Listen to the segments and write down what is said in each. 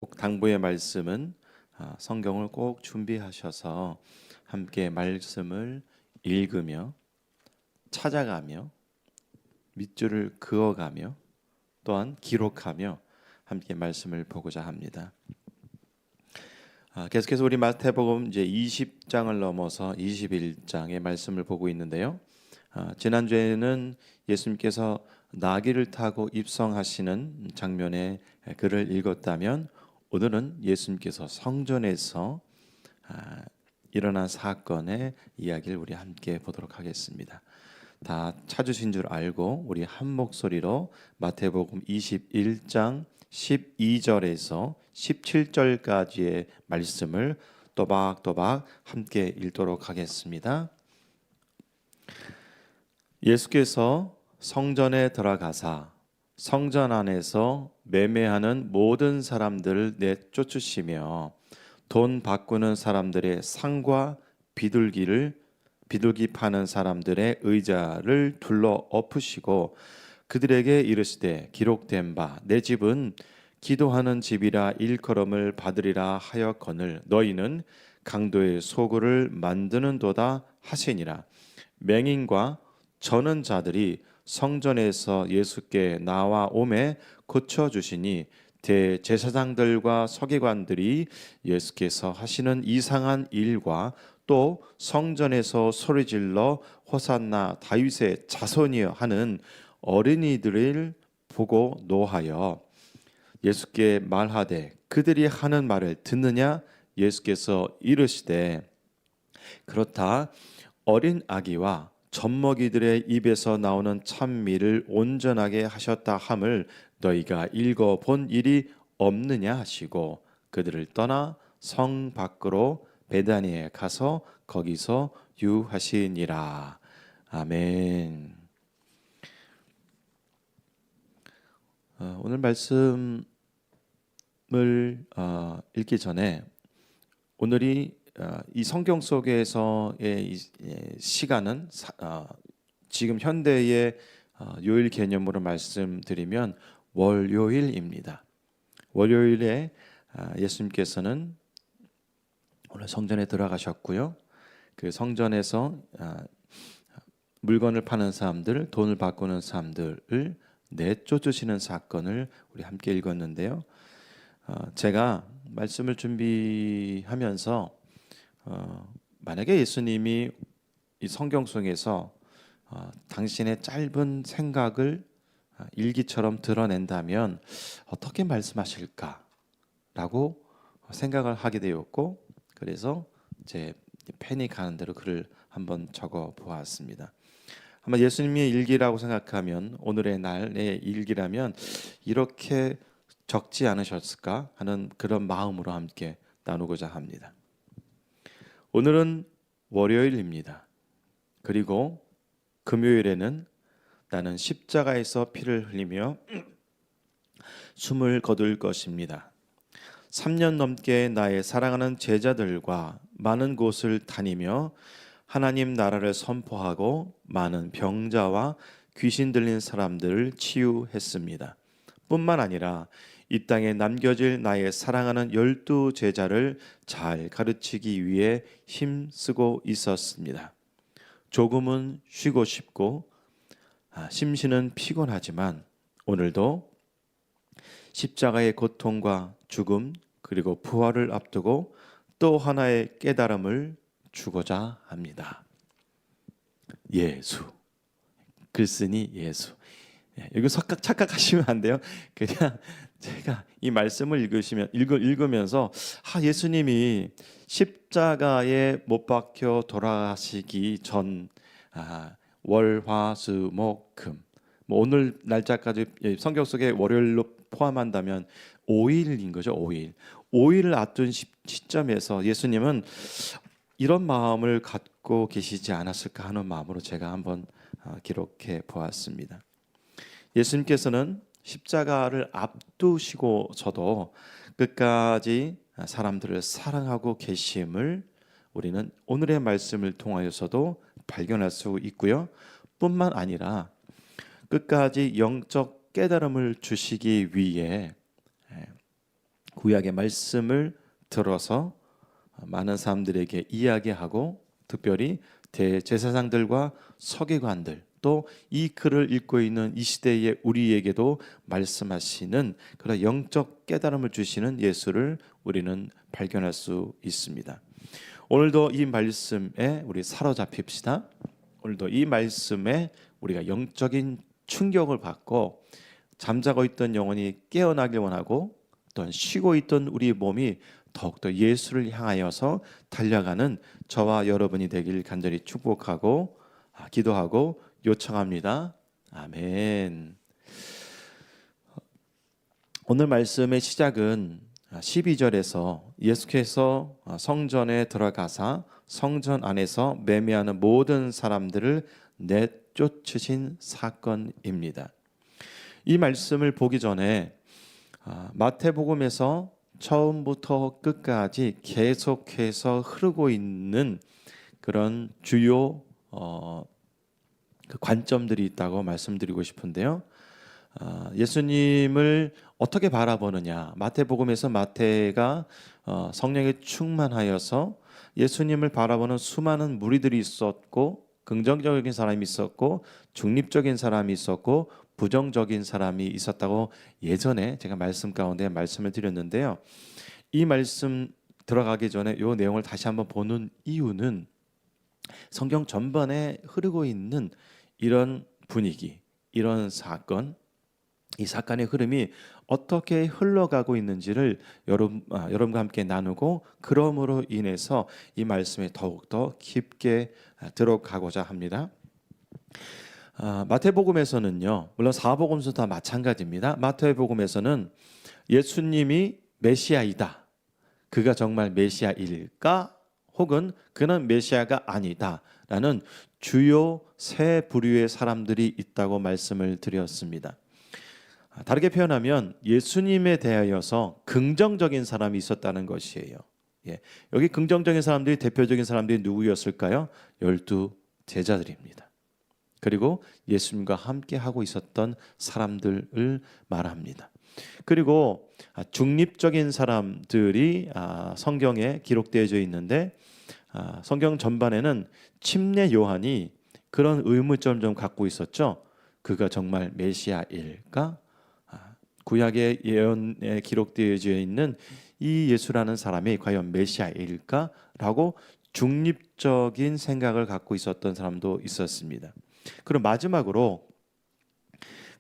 꼭 당부의 말씀은 성경을 꼭 준비하셔서 함께 말씀을 읽으며 찾아가며 밑줄을 그어가며 또한 기록하며 함께 말씀을 보고자 합니다. 계속해서 우리 마태복음 이제 20장을 넘어서 21장의 말씀을 보고 있는데요. 지난주에는 예수님께서 나귀를 타고 입성하시는 장면의 글을 읽었다면 오늘은 예수님께서 성전에서 일어난 사건의 이야기를 우리 함께 보도록 하겠습니다. 다 찾으신 줄 알고 우리 한 목소리로 마태복음 21장 12절에서 17절까지의 말씀을 또박또박 함께 읽도록 하겠습니다. 예수께서 성전에 들어가사 성전 안에서 매매하는 모든 사람들을 내쫓으시며 돈 바꾸는 사람들의 상과 비둘기 파는 사람들의 의자를 둘러 엎으시고 그들에게 이르시되 기록된 바 내 집은 기도하는 집이라 일컬음을 받으리라 하였거늘 너희는 강도의 소굴을 만드는도다 하시니라. 맹인과 저는 자들이 성전에서 예수께 나와 오매 고쳐주시니 대제사장들과 서기관들이 예수께서 하시는 이상한 일과 또 성전에서 소리질러 호산나 다윗의 자손이여 하는 어린이들을 보고 노하여 예수께 말하되 그들이 하는 말을 듣느냐. 예수께서 이르시되 그렇다. 어린 아기와 젖먹이들의 입에서 나오는 찬미를 온전하게 하셨다 함을 너희가 읽어본 일이 없느냐 하시고 그들을 떠나 성 밖으로 베다니에 가서 거기서 유하시니라. 아멘. 오늘 말씀을 읽기 전에 오늘이 이 성경 속에서의 시간은 지금 현대의 요일 개념으로 말씀드리면 월요일입니다. 월요일에 예수님께서는 오늘 성전에 들어가셨고요. 그 성전에서 물건을 파는 사람들, 돈을 바꾸는 사람들을 내쫓으시는 사건을 우리 함께 읽었는데요. 제가 말씀을 준비하면서 만약에 예수님이 이 성경 속에서 당신의 짧은 생각을 일기처럼 드러낸다면 어떻게 말씀하실까라고 생각을 하게 되었고 그래서 제 펜이 가는 대로 글을 한번 적어 보았습니다. 아마 예수님의 일기라고 생각하면 오늘의 날의 일기라면 이렇게 적지 않으셨을까 하는 그런 마음으로 함께 나누고자 합니다. 오늘은 월요일입니다. 그리고 금요일에는 나는 십자가에서 피를 흘리며 숨을 거둘 것입니다. 3년 넘게 나의 사랑하는 제자들과 많은 곳을 다니며 하나님 나라를 선포하고 많은 병자와 귀신 들린 사람들을 치유했습니다. 뿐만 아니라 이 땅에 남겨질 나의 사랑하는 12 제자를 잘 가르치기 위해 힘쓰고 있었습니다. 조금은 쉬고 싶고 심신은 피곤하지만 오늘도 십자가의 고통과 죽음 그리고 부활을 앞두고 또 하나의 깨달음을 주고자 합니다. 예수. 글쓰니 예수. 이거 착각하시면 안 돼요. 그냥 제가 이 말씀을 읽으면서 예수님이 십자가에 못 박혀 돌아가시기 전 월화수목금 오늘 날짜까지 성경 속에 월요일로 포함한다면 5일인 거죠. 5일을 앞둔 시점에서 예수님은 이런 마음을 갖고 계시지 않았을까 하는 마음으로 제가 한번 기록해 보았습니다. 예수님께서는 십자가를 앞두시고서도 끝까지 사람들을 사랑하고 계심을 우리는 오늘의 말씀을 통하여서도 발견할 수 있고요. 뿐만 아니라 끝까지 영적 깨달음을 주시기 위해 구약의 말씀을 들어서 많은 사람들에게 이야기하고 특별히 대제사장들과 서기관들 또 이 글을 읽고 있는 이 시대의 우리에게도 말씀하시는 그런 영적 깨달음을 주시는 예수를 우리는 발견할 수 있습니다. 오늘도 이 말씀에 우리 사로잡힙시다. 오늘도 이 말씀에 우리가 영적인 충격을 받고 잠자고 있던 영혼이 깨어나길 원하고 또한 쉬고 있던 우리 몸이 더욱더 예수를 향하여서 달려가는 저와 여러분이 되길 간절히 축복하고 기도하고 요청합니다. 아멘. 오늘 말씀의 시작은 12절에서 예수께서 성전에 들어가사 성전 안에서 매매하는 모든 사람들을 내쫓으신 사건입니다. 이 말씀을 보기 전에 마태복음에서 처음부터 끝까지 계속해서 흐르고 있는 그런 주요 그 관점들이 있다고 말씀드리고 싶은데요. 예수님을 어떻게 바라보느냐. 마태복음에서 마태가 성령에 충만하여서 예수님을 바라보는 수많은 무리들이 있었고 긍정적인 사람이 있었고 중립적인 사람이 있었고 부정적인 사람이 있었다고 예전에 제가 말씀 가운데 말씀을 드렸는데요. 이 말씀 들어가기 전에 이 내용을 다시 한번 보는 이유는 성경 전반에 흐르고 있는 이런 분위기, 이런 사건, 이 사건의 흐름이 어떻게 흘러가고 있는지를 여러분과 함께 나누고 그러므로 인해서 이 말씀에 더욱더 깊게 들어가고자 합니다. 마태복음에서는요, 물론 사복음서 다 마찬가지입니다. 마태복음에서는 예수님이 메시아이다. 그가 정말 메시아일까? 혹은 그는 메시아가 아니다. 라는 주요 세 부류의 사람들이 있다고 말씀을 드렸습니다. 다르게 표현하면 예수님에 대하여서 긍정적인 사람이 있었다는 것이에요. 여기 긍정적인 사람들이 대표적인 사람들이 누구였을까요? 12 제자들입니다. 그리고 예수님과 함께 하고 있었던 사람들을 말합니다. 그리고 중립적인 사람들이 성경에 기록되어져 있는데 성경 전반에는 침례 요한이 그런 의문점을 좀 갖고 있었죠. 그가 정말 메시아일까? 구약의 예언에 기록되어져 있는 이 예수라는 사람이 과연 메시아일까? 라고 중립적인 생각을 갖고 있었던 사람도 있었습니다. 그리고 마지막으로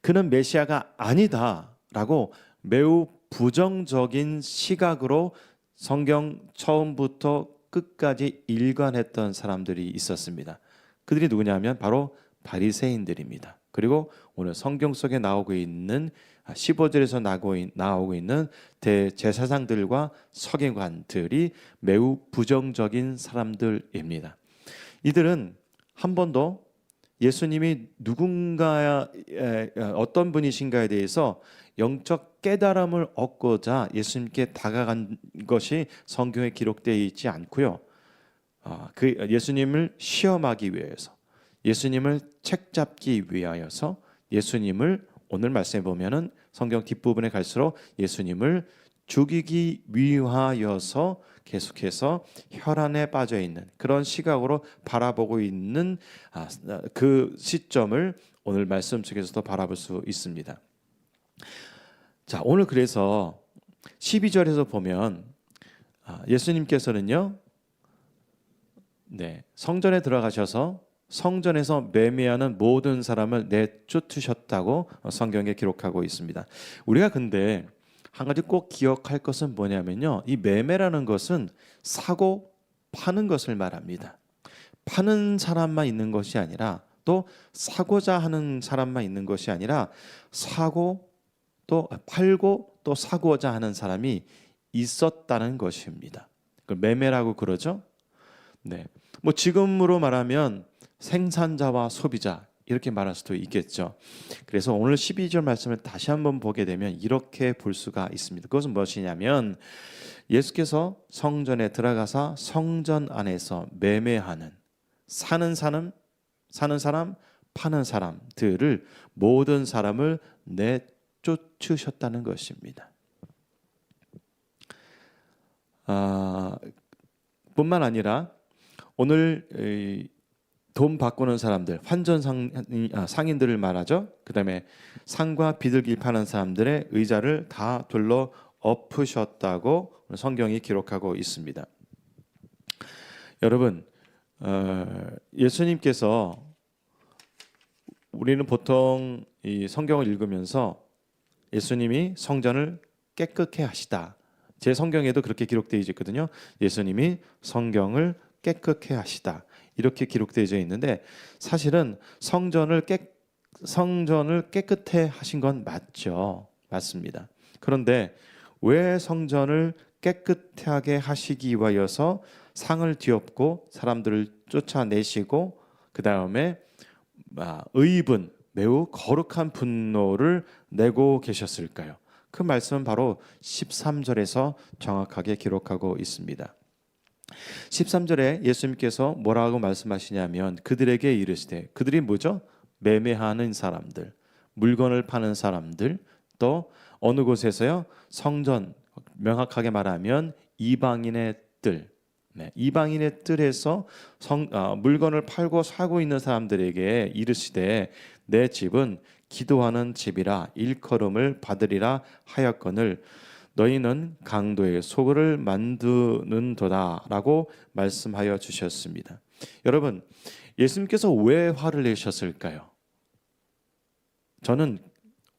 그는 메시아가 아니다라고 매우 부정적인 시각으로 성경 처음부터 끝까지 일관했던 사람들이 있었습니다. 그들이 누구냐면 바로 바리새인들입니다. 그리고 오늘 성경 속에 나오고 있는 15절에서 나오고 있는 대제사장들과 서기관들이 매우 부정적인 사람들입니다. 이들은 한 번도 예수님이 어떤 분이신가에 대해서 영적 깨달음을 얻고자 예수님께 다가간 것이 성경에 기록되어 있지 않고요. 그 예수님을 시험하기 위해서, 예수님을 책잡기 위하여서, 예수님을 오늘 말씀해 보면은 성경 뒷부분에 갈수록 예수님을 죽이기 위하여서 계속해서 혈안에 빠져 있는 그런 시각으로 바라보고 있는 그 시점을 오늘 말씀 속에서도 바라볼 수 있습니다. 자, 오늘 그래서 12절에서 보면 예수님께서는요, 성전에 들어가셔서 성전에서 매매하는 모든 사람을 내쫓으셨다고 성경에 기록하고 있습니다. 우리가 근데 한 가지 꼭 기억할 것은 뭐냐면요, 이 매매라는 것은 사고 파는 것을 말합니다. 파는 사람만 있는 것이 아니라 또 사고자 하는 사람만 있는 것이 아니라 사고 또 팔고 또 사고자 하는 사람이 있었다는 것입니다. 그걸 매매라고 그러죠. 뭐 지금으로 말하면 생산자와 소비자 이렇게 말할 수도 있겠죠. 그래서 오늘 12절 말씀을 다시 한번 보게 되면 이렇게 볼 수가 있습니다. 그것은 무엇이냐면 예수께서 성전에 들어가서 성전 안에서 매매하는 사는 사람, 파는 사람들을 모든 사람을 내쫓으셨다는 것입니다. 아, 뿐만 아니라 오늘 돈 바꾸는 사람들, 상인들을 말하죠. 그다음에 상과 비둘기 파는 사람들의 의자를 다 둘러 엎으셨다고 성경이 기록하고 있습니다. 여러분, 예수님께서 우리는 보통 이 성경을 읽으면서 예수님이 성전을 깨끗게 하시다. 제 성경에도 그렇게 기록되어 있거든요. 예수님이 성경을 깨끗게 하시다. 이렇게 기록되어 있는데 사실은 성전을 깨끗해 하신 건 맞죠. 맞습니다. 그런데 왜 성전을 깨끗하게 하시기 위하여서 상을 뒤엎고 사람들을 쫓아내시고 그 다음에 의분, 매우 거룩한 분노를 내고 계셨을까요? 그 말씀은 바로 13절에서 정확하게 기록하고 있습니다. 13절에 예수님께서 뭐라고 말씀하시냐면 그들에게 이르시되, 그들이 뭐죠? 매매하는 사람들, 물건을 파는 사람들, 또 어느 곳에서요? 성전, 명확하게 말하면 이방인의 뜰, 이방인의 뜰에서 물건을 팔고 사고 있는 사람들에게 이르시되 내 집은 기도하는 집이라 일컬음을 받으리라 하였거늘 너희는 강도의 소굴을 만드는도다라고 말씀하여 주셨습니다. 여러분, 예수님께서 왜 화를 내셨을까요? 저는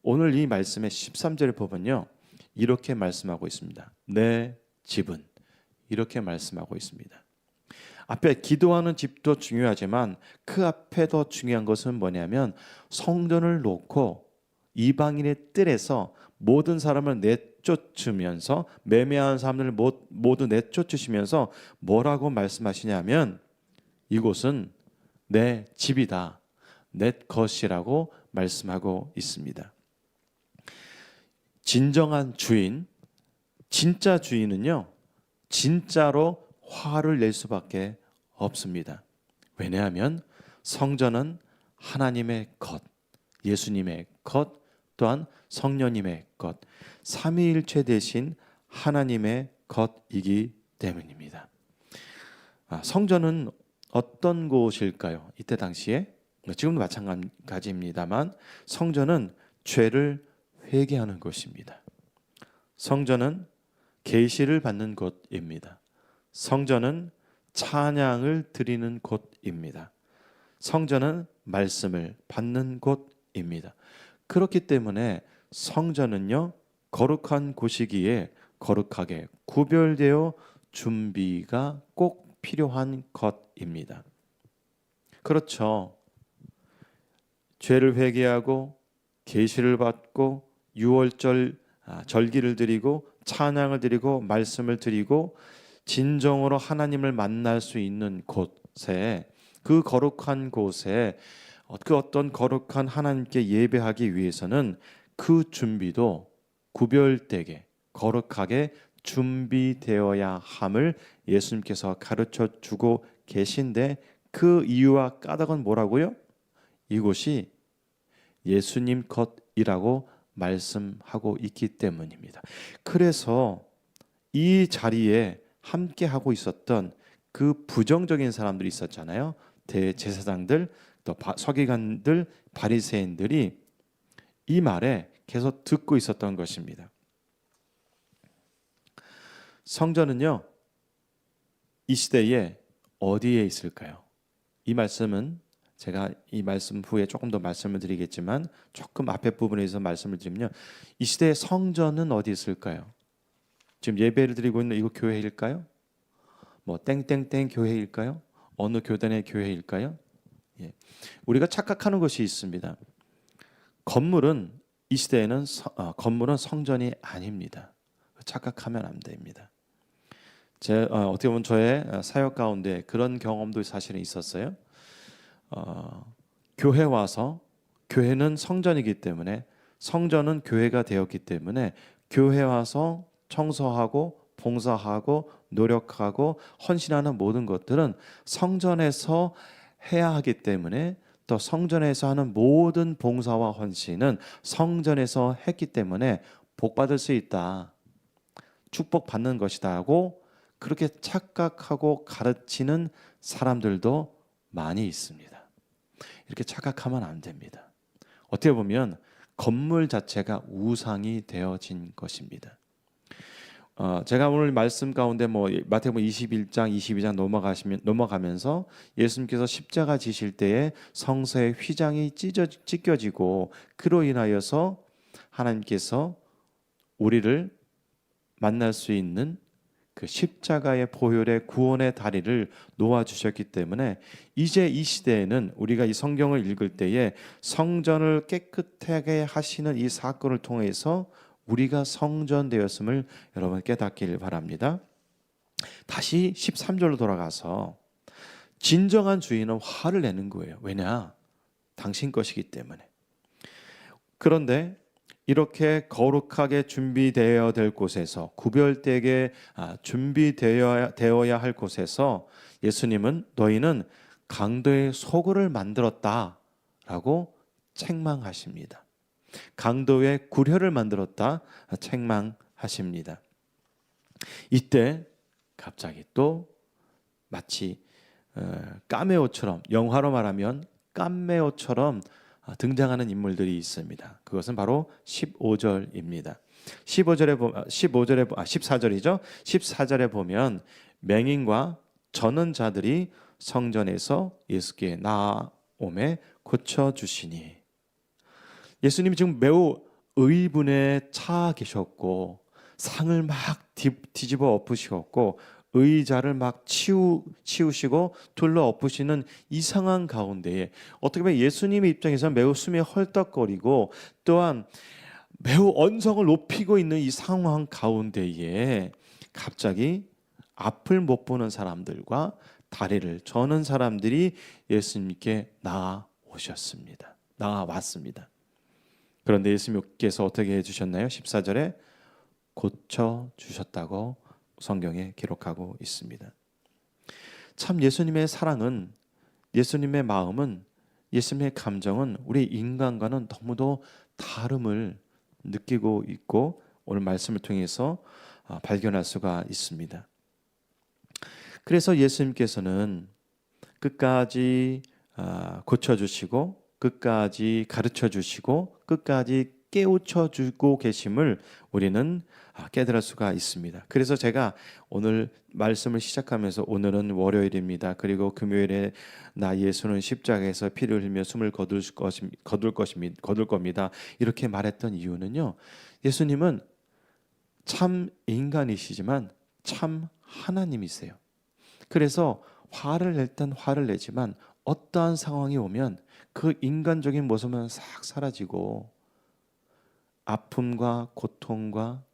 오늘 이 말씀의 13절을 보면요, 이렇게 말씀하고 있습니다. 내 집은, 이렇게 말씀하고 있습니다. 앞에 기도하는 집도 중요하지만 그 앞에 더 중요한 것은 뭐냐면 성전을 놓고 이방인의 뜰에서 모든 사람을 내쫓으면서 매매하는 사람들을 모두 내쫓으시면서 뭐라고 말씀하시냐면 이곳은 내 집이다, 내 것이라고 말씀하고 있습니다. 진정한 주인, 진짜 주인은요, 진짜로 화를 낼 수밖에 없습니다. 왜냐하면 성전은 하나님의 것, 예수님의 것, 또한 성령님의 것, 삼위일체 되신 하나님의 것이기 때문입니다. 성전은 어떤 곳일까요? 이때 당시에, 지금도 마찬가지입니다만 성전은 죄를 회개하는 곳입니다. 성전은 계시를 받는 곳입니다. 성전은 찬양을 드리는 곳입니다. 성전은 말씀을 받는 곳입니다. 그렇기 때문에 성전은요, 거룩한 곳이기에 거룩하게 구별되어 준비가 꼭 필요한 것입니다. 그렇죠. 죄를 회개하고 계시를 받고 유월절 절기를 드리고 찬양을 드리고 말씀을 드리고 진정으로 하나님을 만날 수 있는 곳에, 그 거룩한 곳에 그 어떤 거룩한 하나님께 예배하기 위해서는 그 준비도 구별되게 거룩하게 준비되어야 함을 예수님께서 가르쳐 주고 계신데 그 이유와 까닭은 뭐라고요? 이곳이 예수님 것이라고 말씀하고 있기 때문입니다. 그래서 이 자리에 함께 하고 있었던 그 부정적인 사람들이 있었잖아요. 대제사장들, 또 서기관들, 바리새인들이 이 말에 계속 듣고 있었던 것입니다. 성전은요, 이 시대에 어디에 있을까요? 이 말씀은 제가 이 말씀 후에 조금 더 말씀을 드리겠지만 조금 앞에 부분에서 말씀을 드리면요, 이 시대의 성전은 어디 있을까요? 지금 예배를 드리고 있는 이곳 교회일까요? 뭐 땡땡땡 교회일까요? 어느 교단의 교회일까요? 예. 우리가 착각하는 것이 있습니다. 건물은 이 시대에는 건물은 성전이 아닙니다. 착각하면 안 됩니다. 어떻게 보면 저의 사역 가운데 그런 경험도 사실은 있었어요. 교회 와서, 교회는 성전이기 때문에, 성전은 교회가 되었기 때문에 교회 와서 청소하고 봉사하고 노력하고 헌신하는 모든 것들은 성전에서 해야 하기 때문에, 또 성전에서 하는 모든 봉사와 헌신은 성전에서 했기 때문에 복 받을 수 있다, 축복 받는 것이다 하고 그렇게 착각하고 가르치는 사람들도 많이 있습니다. 이렇게 착각하면 안 됩니다. 어떻게 보면 건물 자체가 우상이 되어진 것입니다. 제가 오늘 말씀 가운데 마태복음 21장, 22장 넘어가면서 예수님께서 십자가 지실 때에 성서의 휘장이 찢겨지고 그로 인하여서 하나님께서 우리를 만날 수 있는 그 십자가의 보혈의 구원의 다리를 놓아 주셨기 때문에 이제 이 시대에는 우리가 이 성경을 읽을 때에 성전을 깨끗하게 하시는 이 사건을 통해서 우리가 성전되었음을 여러분 깨닫기를 바랍니다. 다시 13절로 돌아가서 진정한 주인은 화를 내는 거예요. 왜냐? 당신 것이기 때문에. 그런데 이렇게 거룩하게 준비되어야 될 곳에서, 구별되게 준비되어야 할 곳에서 예수님은 너희는 강도의 소굴을 만들었다라고 책망하십니다. 강도의 구려를 만들었다 책망하십니다. 이때 갑자기 또 마치 까메오처럼, 영화로 말하면 까메오처럼 등장하는 인물들이 있습니다. 그것은 바로 15절입니다. 14절이죠. 14절에 보면 맹인과 저는 자들이 성전에서 예수께 나아오매 고쳐 주시니, 예수님이 지금 매우 의분에 차 계셨고 상을 막 뒤집어 엎으셨고 의자를 막 치우시고 둘러 엎으시는 이 상황 가운데에 어떻게 보면 예수님의 입장에서는 매우 숨이 헐떡거리고 또한 매우 언성을 높이고 있는 이 상황 가운데에 갑자기 앞을 못 보는 사람들과 다리를 저는 사람들이 예수님께 나아왔습니다. 그런데 예수님께서 어떻게 해주셨나요? 14절에 고쳐주셨다고 성경에 기록하고 있습니다. 참 예수님의 사랑은, 예수님의 마음은, 예수님의 감정은 우리 인간과는 너무도 다름을 느끼고 있고 오늘 말씀을 통해서 발견할 수가 있습니다. 그래서 예수님께서는 끝까지 고쳐주시고 끝까지 가르쳐주시고 끝까지 깨우쳐주고 계심을 우리는 깨달을 수가 있습니다. 그래서 제가 오늘 말씀을 시작하면서 오늘은 월요일입니다. 그리고 금요일에 나 예수는 십자가에서 피를 흘리며 숨을 거둘 겁니다. 이렇게 말했던 이유는요. 예수님은 참 인간이시지만 참 하나님이세요. 그래서 화를 낼 땐 화를 내지만 어떠한 상황이 오면 그 인간적인 모습은 싹 사라지고 아픔과 고통과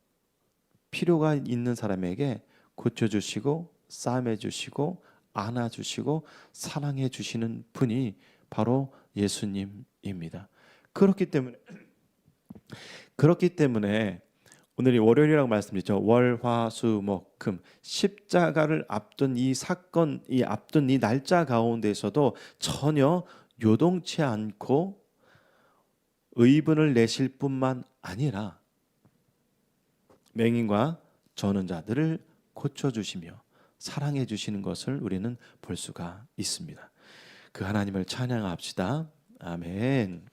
필요가 있는 사람에게 고쳐주시고 싸매주시고 안아주시고 사랑해주시는 분이 바로 예수님입니다. 그렇기 때문에 오늘이 월요일이라고 말씀드렸죠. 월, 화, 수, 목, 금 십자가를 앞둔 이 사건, 앞둔 이 날짜 가운데서도 전혀 요동치 않고 의분을 내실 뿐만 아니라 맹인과 저는 자들을 고쳐주시며 사랑해 주시는 것을 우리는 볼 수가 있습니다. 그 하나님을 찬양합시다. 아멘.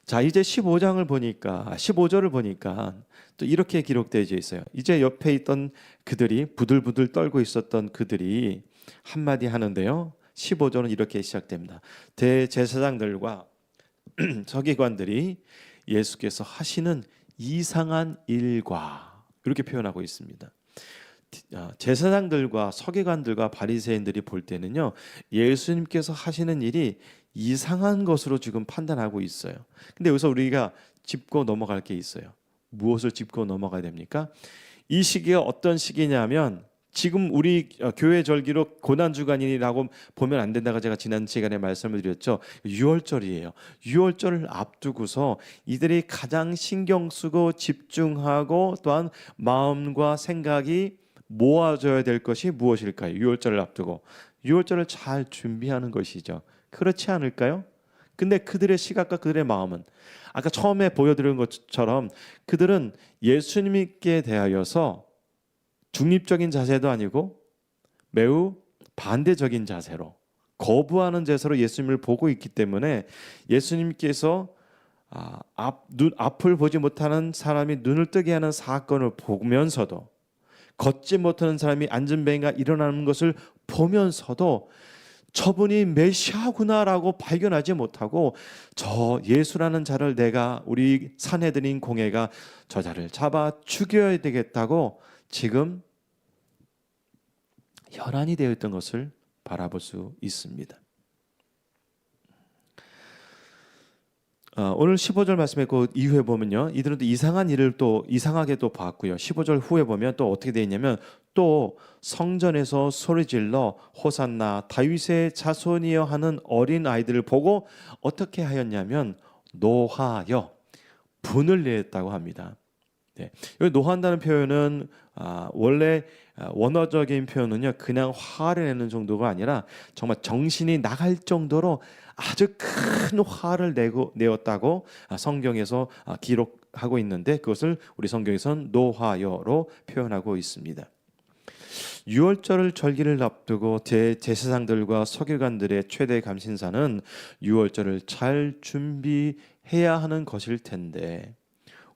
자, 이제 15절을 보니까 또 이렇게 기록되어 있어요. 이제 옆에 있던 그들이 부들부들 떨고 있었던 그들이 한마디 하는데요. 15절은 이렇게 시작됩니다. 대제사장들과 서기관들이 예수께서 하시는 이상한 일과 이렇게 표현하고 있습니다. 제사장들과 서기관들과 바리새인들이 볼 때는요, 예수님께서 하시는 일이 이상한 것으로 지금 판단하고 있어요. 근데 여기서 우리가 짚고 넘어갈 게 있어요. 무엇을 짚고 넘어가야 됩니까? 이 시기가 어떤 시기냐면 지금 우리 교회 절기로 고난주간이라고 보면 안 된다고 제가 지난 시간에 말씀을 드렸죠. 6월절이에요. 6월절을 앞두고서 이들이 가장 신경 쓰고 집중하고 또한 마음과 생각이 모아져야 될 것이 무엇일까요? 6월절을 앞두고 6월절을 잘 준비하는 것이죠. 그렇지 않을까요? 근데 그들의 시각과 그들의 마음은 아까 처음에 보여드린 것처럼 그들은 예수님께 대하여서 중립적인 자세도 아니고 매우 반대적인 자세로 거부하는 자세로 예수님을 보고 있기 때문에 예수님께서 앞을 보지 못하는 사람이 눈을 뜨게 하는 사건을 보면서도 걷지 못하는 사람이 앉은 뱅이가 일어나는 것을 보면서도 저분이 메시아구나라고 발견하지 못하고 저 예수라는 자를 내가 우리 사내들인 공회가 저 자를 잡아 죽여야 되겠다고 지금 혈안이 되어 있던 것을 바라볼 수 있습니다. 오늘 15절 말씀에 그 이후에 보면요, 이들은 또 이상한 일을 또 이상하게 또 봤고요. 15절 후에 보면 또 어떻게 되어 있냐면 또 성전에서 소리질러 호산나 다윗의 자손이여 하는 어린 아이들을 보고 어떻게 하였냐면 노하여 분을 내었다고 합니다. 네. 여기 노한다는 표현은 원래 원어적인 표현은요, 그냥 화를 내는 정도가 아니라 정말 정신이 나갈 정도로 아주 큰 화를 내었다고 성경에서 기록하고 있는데 그것을 우리 성경에서는 노하여로 표현하고 있습니다. 유월절 절기를 앞두고 제사장들과 서기관들의 최대 감신사는 유월절을 잘 준비해야 하는 것일 텐데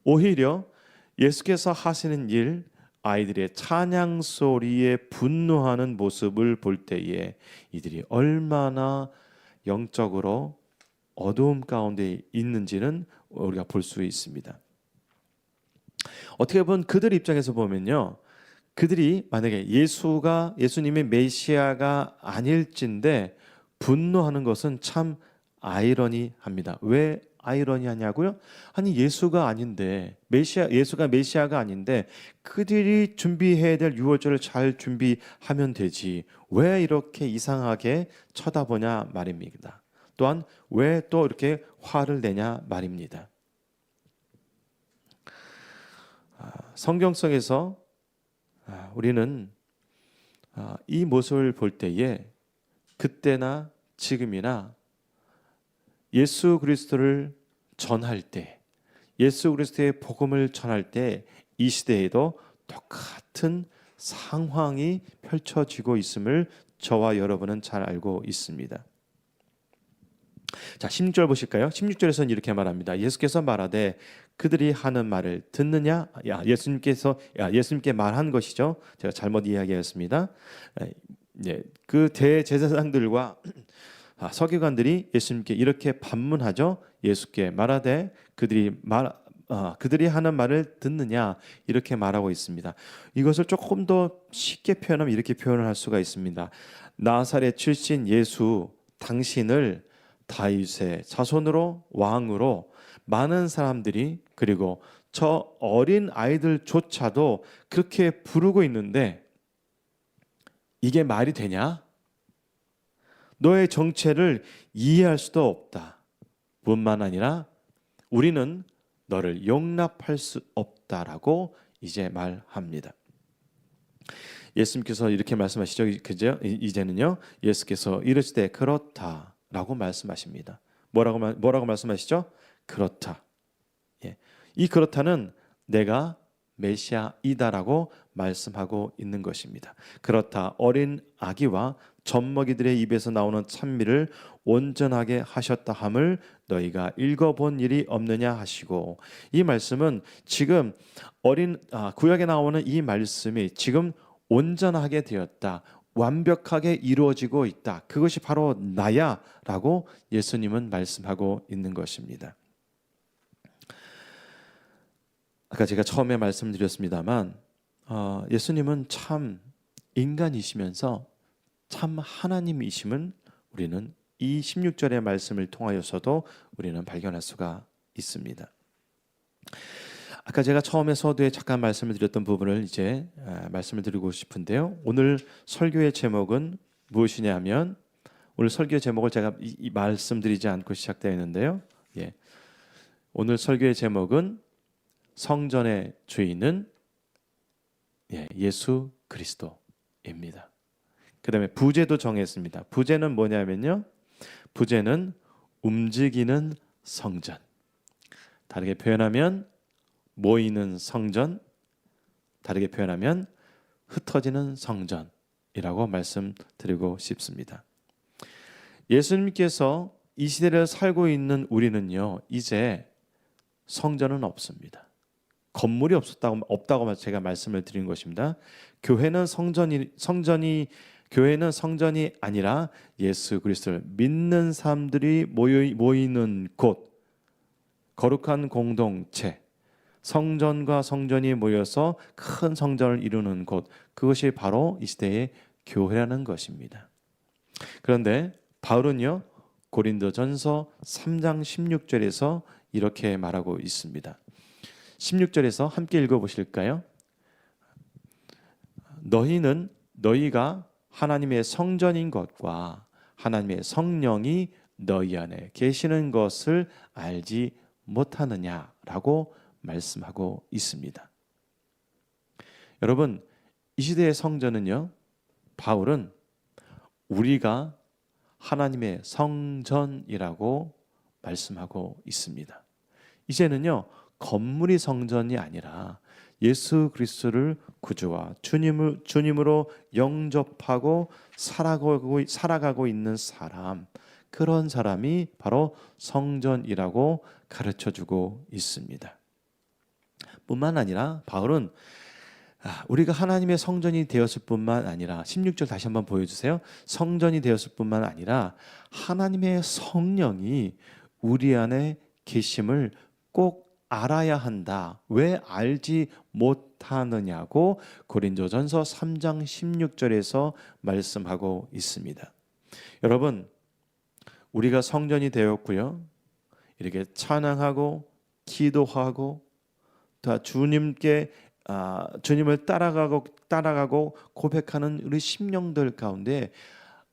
오히려 예수께서 하시는 일, 아이들의 찬양 소리에 분노하는 모습을 볼 때에 이들이 얼마나 영적으로 어두움 가운데 있는지는 우리가 볼 수 있습니다. 어떻게 보면 그들 입장에서 보면요, 그들이 만약에 예수님의 메시아가 아닐진데 분노하는 것은 참 아이러니합니다. 왜 아이러니하냐고요? 아니 예수가 아닌데 예수가 메시아가 아닌데 그들이 준비해야 될 유월절을 잘 준비하면 되지 왜 이렇게 이상하게 쳐다보냐 말입니다. 또한 왜 또 이렇게 화를 내냐 말입니다. 성경성에서 우리는 이 모습을 볼 때에 그때나 지금이나 예수 그리스도를 전할 때, 예수 그리스도의 복음을 전할 때 이 시대에도 똑같은 상황이 펼쳐지고 있음을 저와 여러분은 잘 알고 있습니다. 자, 16절 보실까요? 16절에서는 이렇게 말합니다. 예수께서 말하되 그들이 하는 말을 듣느냐? 예수님께 말한 것이죠. 제가 잘못 이야기했습니다. 그 대제사장들과 서기관들이 예수님께 이렇게 반문하죠. 예수께 말하되 그들이 하는 말을 듣느냐 이렇게 말하고 있습니다. 이것을 조금 더 쉽게 표현하면 이렇게 표현을 할 수가 있습니다. 나사렛 출신 예수 당신을 다윗의 자손으로 왕으로 많은 사람들이 그리고 저 어린 아이들조차도 그렇게 부르고 있는데 이게 말이 되냐? 너의 정체를 이해할 수도 없다. 뿐만 아니라 우리는 너를 용납할 수 없다라고 이제 말합니다. 예수님께서 이렇게 말씀하시죠. 그죠? 이제는요. 예수께서 이르시되 그렇다라고 말씀하십니다. 뭐라고 말씀하시죠? 그렇다. 예. 이 그렇다는 내가 메시아이다라고 말씀하고 있는 것입니다. 그렇다. 어린 아기와 젖먹이들의 입에서 나오는 찬미를 온전하게 하셨다 함을 너희가 읽어본 일이 없느냐 하시고, 이 말씀은 지금 구약에 나오는 이 말씀이 지금 온전하게 되었다, 완벽하게 이루어지고 있다, 그것이 바로 나야 라고 예수님은 말씀하고 있는 것입니다. 아까 제가 처음에 말씀드렸습니다만 예수님은 참 인간이시면서 참 하나님이심을 우리는 이 16절의 말씀을 통하여서도 우리는 발견할 수가 있습니다. 아까 제가 처음에 서두에 잠깐 말씀을 드렸던 부분을 이제 말씀을 드리고 싶은데요. 오늘 설교의 제목은 무엇이냐면, 오늘 설교의 제목을 제가 말씀드리지 않고 시작되었는데요. 예. 오늘 설교의 제목은 성전의 주인은 예수 그리스도입니다. 그 다음에 부제도 정했습니다. 부제는 뭐냐면요, 부제는 움직이는 성전, 다르게 표현하면 모이는 성전, 다르게 표현하면 흩어지는 성전이라고 말씀드리고 싶습니다. 예수님께서 이 시대를 살고 있는 우리는요, 이제 성전은 없습니다. 건물이 없다고 제가 말씀을 드린 것입니다. 교회는 성전이 아니라 예수 그리스도를 믿는 사람들이 모이는 곳, 거룩한 공동체, 성전과 성전이 모여서 큰 성전을 이루는 곳, 그것이 바로 이 시대의 교회라는 것입니다. 그런데 바울은요, 고린도전서 3장 16절에서 이렇게 말하고 있습니다. 16절에서 함께 읽어보실까요? 너희가 하나님의 성전인 것과 하나님의 성령이 너희 안에 계시는 것을 알지 못하느냐라고 말씀하고 있습니다. 여러분, 이 시대의 성전은요, 바울은 우리가 하나님의 성전이라고 말씀하고 있습니다. 이제는요, 건물이 성전이 아니라 예수 그리스도를 구주와 주님으로 영접하고 살아가고 있는 사람, 그런 사람이 바로 성전이라고 가르쳐주고 있습니다. 뿐만 아니라 바울은 우리가 하나님의 성전이 되었을 뿐만 아니라 16절 다시 한번 보여주세요. 성전이 되었을 뿐만 아니라 하나님의 성령이 우리 안에 계심을 꼭 알아야 한다. 왜 알지 못하느냐고 고린도전서 3장 16절에서 말씀하고 있습니다. 여러분, 우리가 성전이 되었고요, 이렇게 찬양하고 기도하고 또 주님을 따라가고 고백하는 우리 심령들 가운데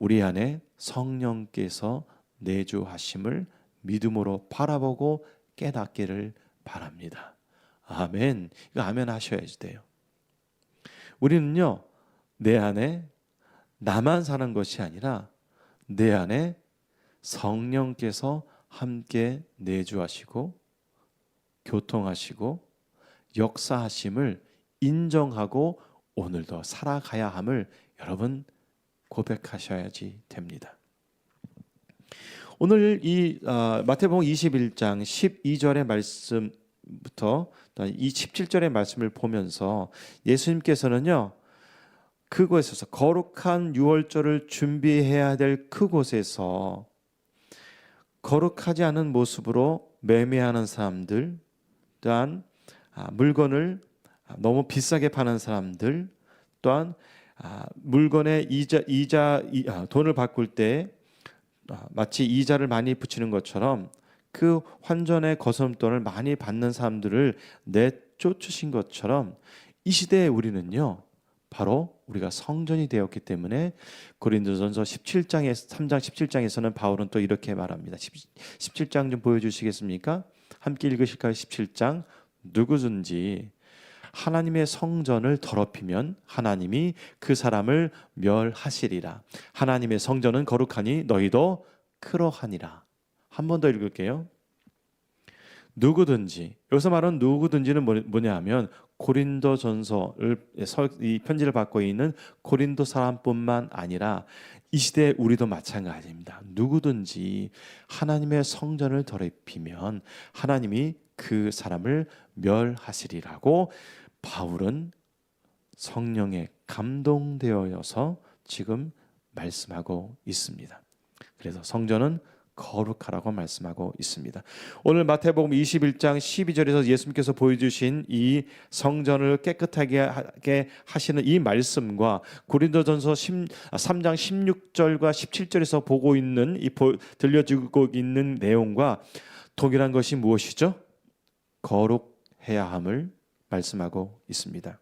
우리 안에 성령께서 내주하심을 믿음으로 바라보고 깨닫기를 바랍니다. 아멘. 이거 아멘 하셔야지 돼요. 우리는요, 내 안에 나만 사는 것이 아니라 내 안에 성령께서 함께 내주하시고 교통하시고 역사하심을 인정하고 오늘도 살아가야 함을 여러분 고백하셔야지 됩니다. 오늘 이 마태복음 21장 12절의 말씀부터 이 17절의 말씀을 보면서 예수님께서는요, 그곳에서 거룩한 유월절을 준비해야 될 그곳에서 거룩하지 않은 모습으로 매매하는 사람들, 또한 물건을 너무 비싸게 파는 사람들, 또한 물건에 돈을 바꿀 때 마치 이자를 많이 붙이는 것처럼 그 환전의 거스름돈을 많이 받는 사람들을 내쫓으신 것처럼 이 시대에 우리는요, 바로 우리가 성전이 되었기 때문에 고린도전서 3장 17장에서는 바울은 또 이렇게 말합니다. 17장 좀 보여주시겠습니까? 함께 읽으실까요? 17장. 누구든지 하나님의 성전을 더럽히면 하나님이 그 사람을 멸하시리라. 하나님의 성전은 거룩하니 너희도 그러하니라. 한 번 더 읽을게요. 누구든지, 여기서 말하는 누구든지는 뭐냐 하면 고린도전서를 이 편지를 받고 있는 고린도 사람뿐만 아니라 이 시대에 우리도 마찬가지입니다. 누구든지 하나님의 성전을 더럽히면 하나님이 그 사람을 멸하시리라고 바울은 성령에 감동되어서 지금 말씀하고 있습니다. 그래서 성전은 거룩하라고 말씀하고 있습니다. 오늘 마태복음 21장 12절에서 예수님께서 보여주신 이 성전을 깨끗하게 하시는 이 말씀과 고린도전서 3장 16절과 17절에서 보고 있는 들려주고 있는 내용과 동일한 것이 무엇이죠? 거룩해야 함을 말씀하고 있습니다.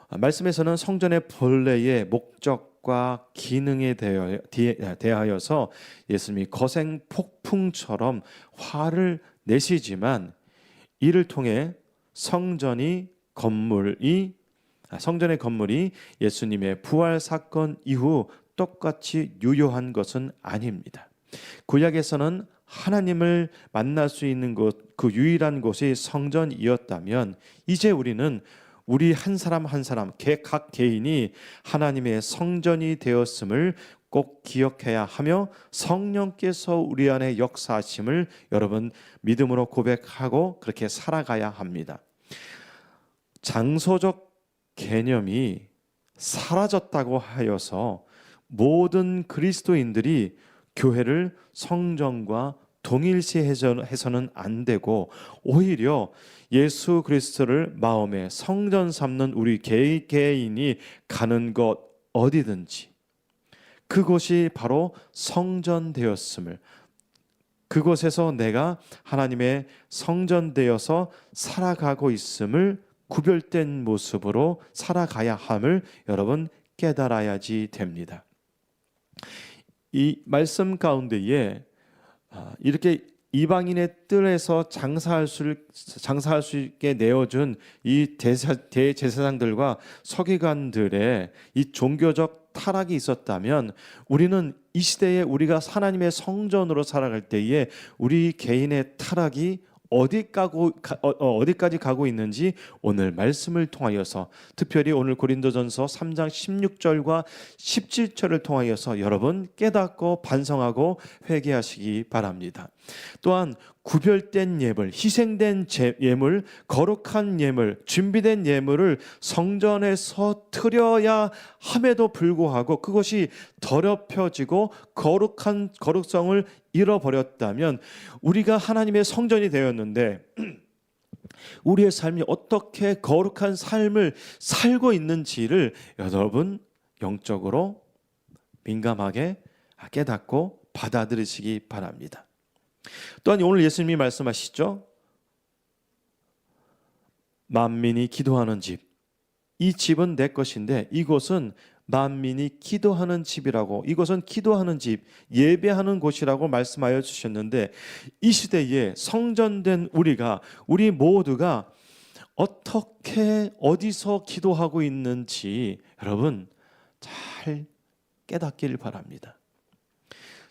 말씀에서는 성전의 본래의 목적과 기능에 대하여서 예수님이 거센 폭풍처럼 화를 내시지만 이를 통해 성전의 건물이 예수님의 부활 사건 이후 똑같이 유효한 것은 아닙니다. 구약에서는 하나님을 만날 수 있는 곳, 그 유일한 곳이 성전이었다면 이제 우리는 우리 한 사람 한 사람 각 개인이 하나님의 성전이 되었음을 꼭 기억해야 하며 성령께서 우리 안에 역사하심을 여러분 믿음으로 고백하고 그렇게 살아가야 합니다. 장소적 개념이 사라졌다고 하여서 모든 그리스도인들이 교회를 성전과 동일시해서는 안 되고 오히려 예수 그리스도를 마음의 성전 삼는 우리 개인이 가는 곳 어디든지 그곳이 바로 성전 되었음을, 그곳에서 내가 하나님의 성전 되어서 살아가고 있음을 구별된 모습으로 살아가야 함을 여러분 깨달아야지 됩니다. 이 말씀 가운데에 이렇게 이방인의 뜰에서 장사할 수 있게 내어준 이 대제사장들과 서기관들의 이 종교적 타락이 있었다면 우리는 이 시대에 우리가 하나님의 성전으로 살아갈 때에 우리 개인의 타락이 어디까지 가고 있는지 오늘 말씀을 통하여서 특별히 오늘 고린도전서 3장 16절과 17절을 통하여서 여러분 깨닫고 반성하고 회개하시기 바랍니다. 또한 구별된 예물, 희생된 예물, 거룩한 예물, 준비된 예물을 성전에서 드려야 함에도 불구하고 그것이 더럽혀지고 거룩성을 잃어버렸다면 우리가 하나님의 성전이 되었는데 우리의 삶이 어떻게 거룩한 삶을 살고 있는지를 여러분 영적으로 민감하게 깨닫고 받아들이시기 바랍니다. 또한 오늘 예수님이 말씀하시죠. 만민이 기도하는 집, 이 집은 내 것인데 이곳은 만민이 기도하는 집이라고, 이것은 기도하는 집, 예배하는 곳이라고 말씀하여 주셨는데 이 시대에 성전된 우리 모두가 어떻게 어디서 기도하고 있는지 여러분 잘 깨닫기를 바랍니다.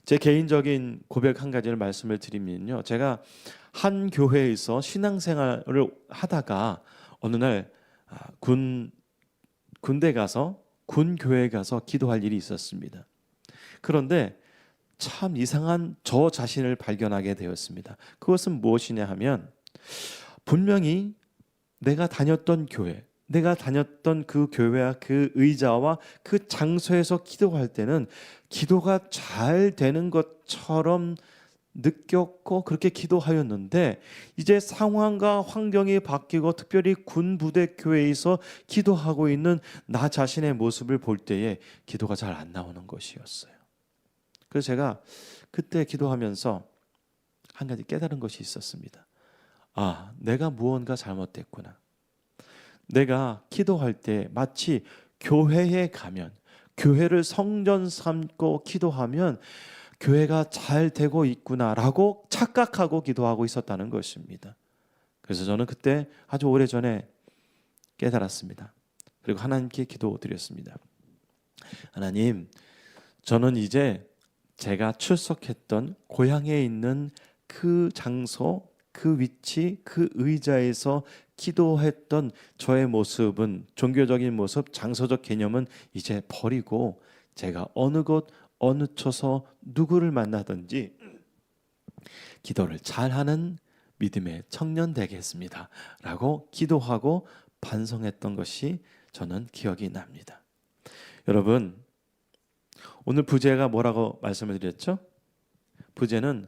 제 개인적인 고백 한 가지를 말씀을 드리면요, 제가 한 교회에서 신앙생활을 하다가 어느 날 군대 가서 군교회에 가서 기도할 일이 있었습니다. 그런데 참 이상한 저 자신을 발견하게 되었습니다. 그것은 무엇이냐 하면 분명히 내가 다녔던 교회, 내가 다녔던 그 교회와 그 의자와 그 장소에서 기도할 때는 기도가 잘 되는 것처럼 느꼈고 그렇게 기도하였는데 이제 상황과 환경이 바뀌고 특별히 군부대 교회에서 기도하고 있는 나 자신의 모습을 볼 때에 기도가 잘 안 나오는 것이었어요. 그래서 제가 그때 기도하면서 한 가지 깨달은 것이 있었습니다. 아, 내가 무언가 잘못됐구나. 내가 기도할 때 마치 교회에 가면, 교회를 성전 삼고 기도하면 교회가 잘 되고 있구나라고 착각하고 기도하고 있었다는 것입니다. 그래서 저는 그때 아주 오래전에 깨달았습니다. 그리고 하나님께 기도드렸습니다. 하나님, 저는 이제 제가 출석했던 고향에 있는 그 장소, 그 위치, 그 의자에서 기도했던 저의 모습은, 종교적인 모습, 장소적 개념은 이제 버리고 제가 어느 곳 어느 처서 누구를 만나든지 기도를 잘하는 믿음의 청년 되겠습니다 라고 기도하고 반성했던 것이 저는 기억이 납니다. 여러분, 오늘 부제가 뭐라고 말씀을 드렸죠? 부제는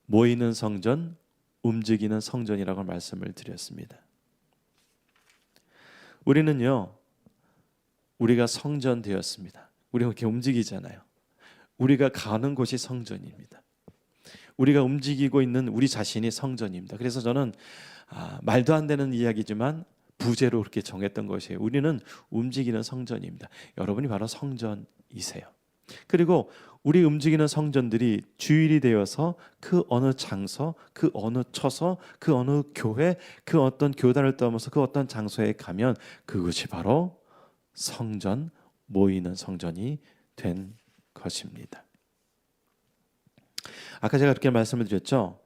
모이는 성전, 움직이는 성전이라고 말씀을 드렸습니다. 우리는요, 우리가 성전 되었습니다. 우리가 이렇게 움직이잖아요. 우리가 가는 곳이 성전입니다. 우리가 움직이고 있는 우리 자신이 성전입니다. 그래서 저는 말도 안 되는 이야기지만 부제로 그렇게 정했던 것이에요. 우리는 움직이는 성전입니다. 여러분이 바로 성전이세요. 그리고 우리 움직이는 성전들이 주일이 되어서 그 어느 장소, 그 어느 처소, 그 어느 교회, 그 어떤 교단을 떠나서 그 어떤 장소에 가면 그것이 바로 성전, 모이는 성전이 된 것입니다. 아까 제가 그렇게 말씀을 드렸죠.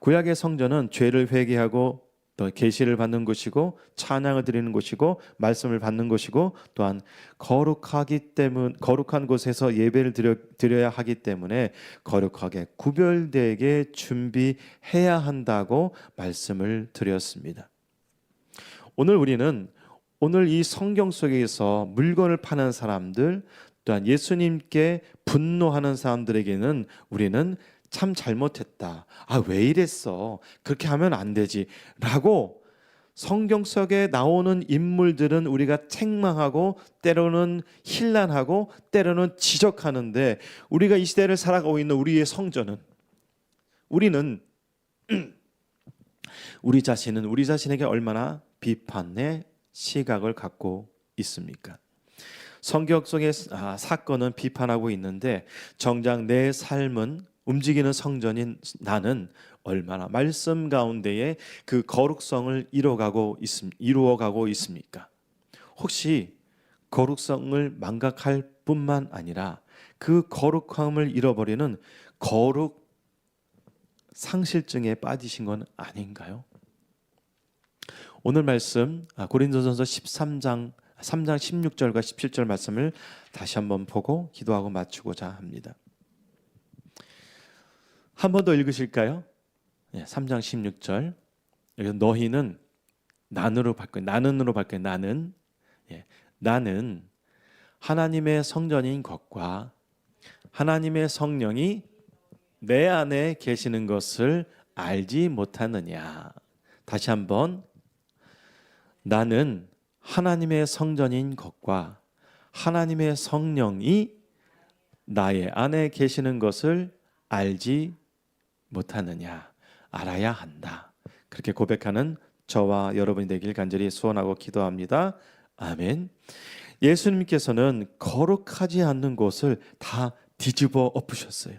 구약의 성전은 죄를 회개하고 또 계시를 받는 곳이고 찬양을 드리는 곳이고 말씀을 받는 곳이고 또한 거룩한 곳에서 예배를 드려야 하기 때문에 거룩하게 구별되게 준비해야 한다고 말씀을 드렸습니다. 오늘 이 성경 속에서 물건을 파는 사람들 또한 예수님께 분노하는 사람들에게는 우리는 참 잘못했다. 왜 이랬어? 그렇게 하면 안 되지. 라고 성경 속에 나오는 인물들은 우리가 책망하고 때로는 힐난하고 때로는 지적하는데 우리가 이 시대를 살아가고 있는 우리의 성전은 우리는 우리 자신에게 얼마나 비판의 시각을 갖고 있습니까? 성경 속의 사건은 비판하고 있는데 정작 내 삶은 움직이는 성전인 나는 얼마나 말씀 가운데에 그 거룩성을 이루어가고 있습니까? 혹시 거룩성을 망각할 뿐만 아니라 그 거룩함을 잃어버리는 거룩 상실증에 빠지신 건 아닌가요? 오늘 말씀 고린도전서 3장 16절과 17절 말씀을 다시 한번 보고 기도하고 마치고자 합니다. 한 번 더 읽으실까요? 3장 16절. 여기서 너희는 나는으로 바뀌어요. 나는 하나님의 성전인 것과 하나님의 성령이 내 안에 계시는 것을 알지 못하느냐. 다시 한번 나는 하나님의 성전인 것과 하나님의 성령이 나의 안에 계시는 것을 알지 못하느냐. 알아야 한다. 그렇게 고백하는 저와 여러분이 되길 간절히 소원하고 기도합니다. 아멘. 예수님께서는 거룩하지 않는 곳을 다 뒤집어 엎으셨어요.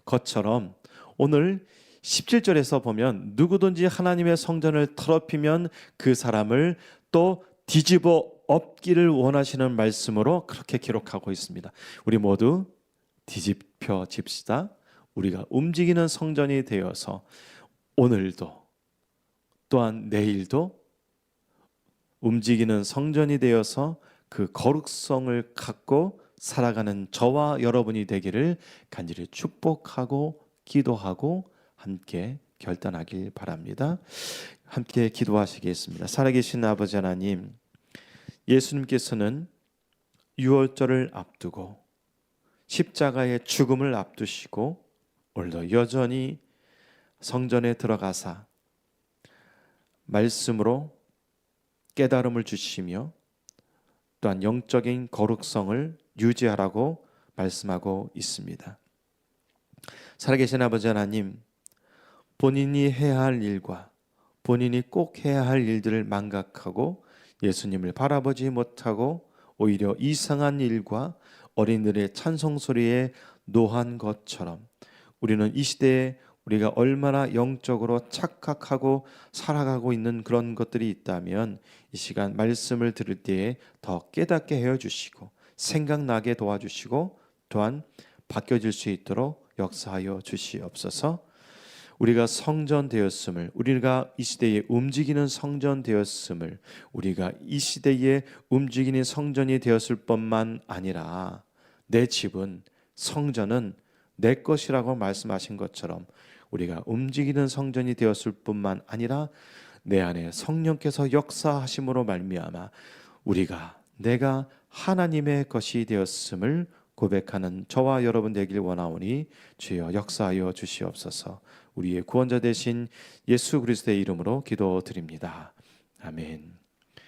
것처럼 오늘 17절에서 보면 누구든지 하나님의 성전을 더럽히면 그 사람을 또 뒤집어 엎기를 원하시는 말씀으로 그렇게 기록하고 있습니다. 우리 모두 뒤집혀집시다. 우리가 움직이는 성전이 되어서 오늘도 또한 내일도 움직이는 성전이 되어서 그 거룩성을 갖고 살아가는 저와 여러분이 되기를 간절히 축복하고 기도하고 함께 결단하길 바랍니다. 함께 기도하시겠습니다. 살아계신 아버지 하나님, 예수님께서는 유월절을 앞두고 십자가의 죽음을 앞두시고 오늘도 여전히 성전에 들어가사 말씀으로 깨달음을 주시며 또한 영적인 거룩성을 유지하라고 말씀하고 있습니다. 살아계신 아버지 하나님, 본인이 해야 할 일과 본인이 꼭 해야 할 일들을 망각하고 예수님을 바라보지 못하고 오히려 이상한 일과 어린이들의 찬송 소리에 노한 것처럼 우리는 이 시대에 우리가 얼마나 영적으로 착각하고 살아가고 있는 그런 것들이 있다면 이 시간 말씀을 들을 때에 더 깨닫게 해주시고 생각나게 도와주시고 또한 바뀌어질 수 있도록 역사하여 주시옵소서. 우리가 성전 되었음을, 우리가 이 시대에 움직이는 성전 되었음을, 우리가 이 시대에 움직이는 성전이 되었을 뿐만 아니라 내 집은, 성전은 내 것이라고 말씀하신 것처럼 우리가 움직이는 성전이 되었을 뿐만 아니라 내 안에 성령께서 역사하심으로 말미암아 내가 하나님의 것이 되었음을 고백하는 저와 여러분 되길 원하오니 주여 역사하여 주시옵소서. 우리의 구원자 되신 예수 그리스도의 이름으로 기도드립니다. 아멘.